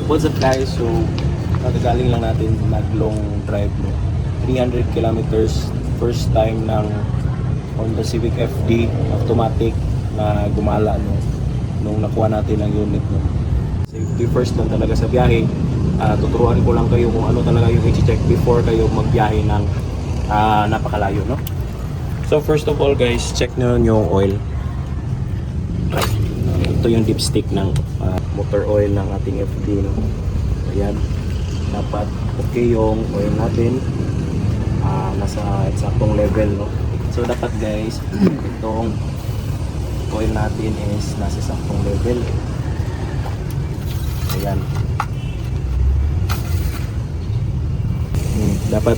What's up guys? So, natagaling lang natin mag-long drive no. 300 kilometers, first time ng Honda Civic FD automatic na gumala no nung nakuha natin ang unit no. Safety first lang talaga sa biyahe. Tuturuan ko lang kayo kung ano talaga yung i-check before kayo magbiyahe ng napakalayo no. So first of all guys, check nyo yung oil. Ito yung dipstick ng motor oil ng ating FD no. Ayan, dapat okay yung oil natin, nasa eksaktong level no. So dapat guys, itong oil natin is nasa eksaktong level. Ayan, dapat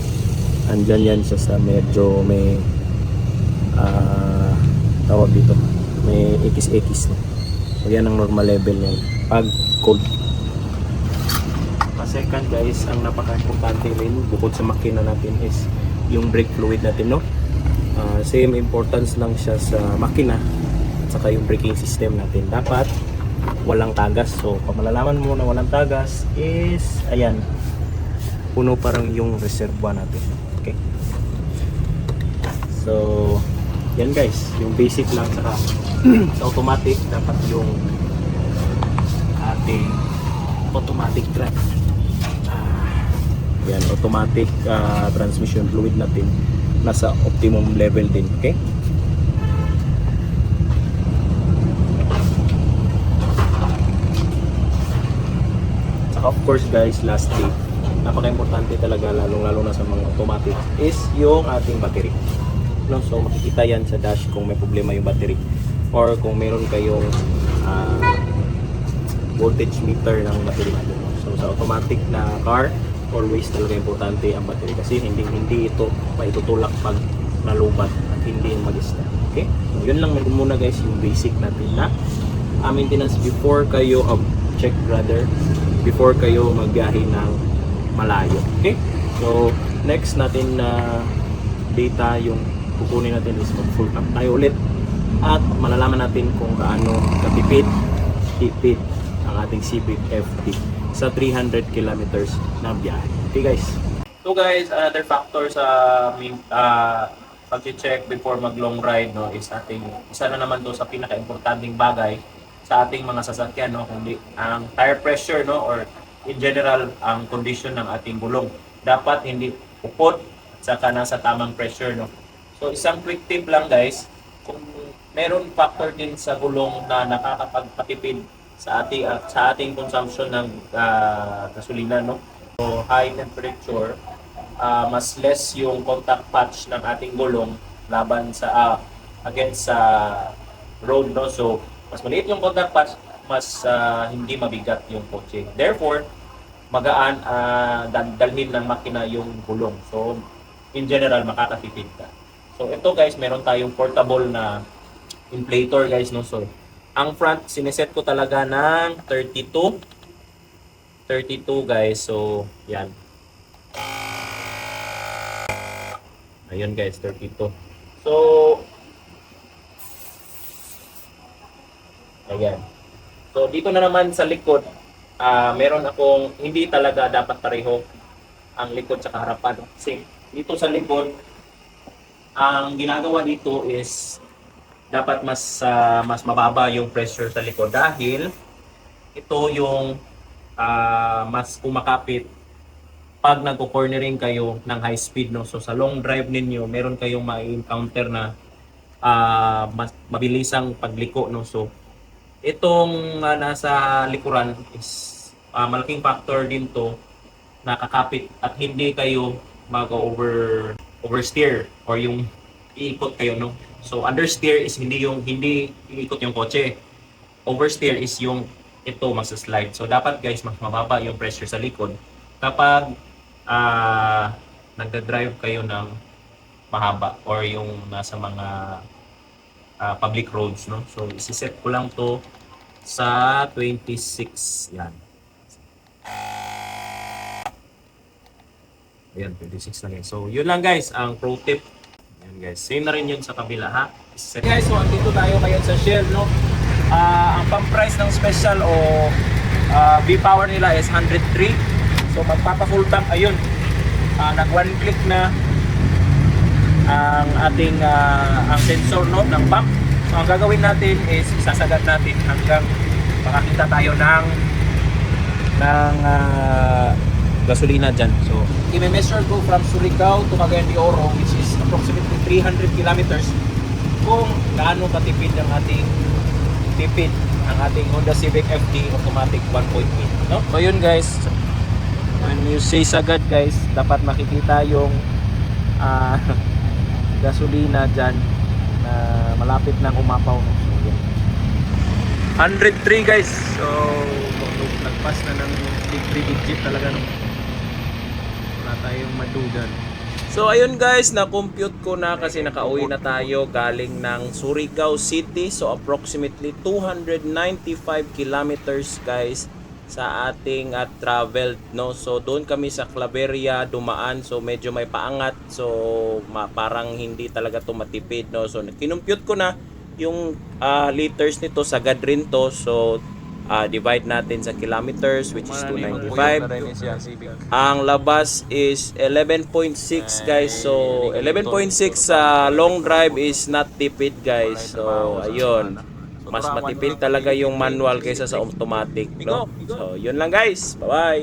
andyan yan siya sa medyo may tawag dito, may x no. So yan ang normal level niyan pag cold. Second guys, ang napaka-importante rin bukod sa makina natin is yung brake fluid natin no. Same importance lang siya sa makina at saka yung braking system natin. Dapat walang tagas. So pag malalaman mo na walang tagas is ayan, puno parang yung reservoir natin. Okay. So yan guys, yung basic lang saka sa automatic dapat yung ating automatic drive. Yan, automatic transmission fluid natin nasa optimum level din, okay? Saka of course guys, lastly, napaka-importante talaga lalong-lalo na sa mga automatic is yung ating battery. No? So makikita yan sa dash kung may problema yung battery or kung meron kayong voltage meter ng battery natin. So sa automatic na car, always talaga importante ang battery kasi hindi ito maitutulak pag nalubat at hindi mag-start. Okay? So, yun lang muna guys yung basic natin na maintenance before kayo check rather before kayo magbiyahe ng malayo. Okay? So next natin na data yung kukunin natin is mag full tank tayo ulit at malalaman natin kung gaano katipid ang ating Civic FD sa 300 kilometers na biyahe. Okay guys. So guys, another factor sa pag-check before mag long ride no is ating isa na naman to sa pinaka-importanting bagay sa ating mga sasakyan no, kundi ang tire pressure no or in general ang condition ng ating gulong. Dapat hindi upod at saka nasa tamang pressure no. So isang quick tip lang guys, kung meron factor din sa gulong na nakakapagpatipid sa ating consumption ng gasolina no. So high temperature, mas less yung contact patch ng ating gulong laban sa against sa road no. So mas maliit yung contact patch, mas hindi mabigat yung kotse. Therefore, magaan dalhin ng makina yung gulong. So in general makakatipid ka. So ito guys, meron tayong portable na inflator guys no. So ang front, sineset ko talaga ng 32 guys. So, yan. Ayun guys, 32. So, ayan. So, dito na naman sa likod, meron akong, hindi talaga dapat pareho ang likod sa harapan. Kasi dito sa likod, ang ginagawa dito is dapat mas mababa yung pressure sa likod dahil ito yung mas kumakapit pag nagko-cornering kayo ng high speed no. So sa long drive ninyo meron kayong ma-encounter na mas mabilisang pagliko no. So itong nasa likuran is malaking factor din to nakakapit at hindi kayo oversteer or yung iikot kayo no. So understeer is hindi iikot yung kotse. Oversteer is yung ito magsa-slide. So dapat guys mas mababa yung pressure sa likod kapag nagda-drive kayo ng mahaba or yung nasa mga public roads no. So isi-set ko lang to sa 26 yan. Ayan, 26 lang yan. So yun lang guys ang pro tip. Ayan guys, same na rin yun sa kabila ha. Guys, so andito tayo ngayon sa Shell no. Ang pang price ng special o V-power nila is 103. So magpapa-full tank, ayun. Nag one click na ang ating ang sensor no ng pump. So ang gagawin natin is isasagad natin hanggang makakita tayo ng gasolina dyan. So i-measure ko from Surigao to Cagayan de Oro, which is approximately 300 kilometers, kung gaano katipid ang ating Honda Civic FD automatic 1.8, no? So yun guys, when you say sagad guys, dapat makikita yung gasolina dyan na malapit nang umapaw. So, yun. 103 guys. So nagpas na ng big 3 digit talaga, no? Wala tayong madugan. So ayun guys, na-compute ko na kasi nakauwi na tayo galing ng Surigao City. So approximately 295 kilometers guys sa ating travel, no. So doon kami sa Claveria dumaan, so medyo may paangat, so parang hindi talaga to matipid, no. So kinumpute ko na yung liters nito, sagad rin to. So divide natin sa kilometers, which is 295. Ang labas is 11.6 guys. So 11.6 sa long drive is not tipid guys. So ayun, mas matipid talaga yung manual kaysa sa automatic, no? So yun lang guys, bye bye.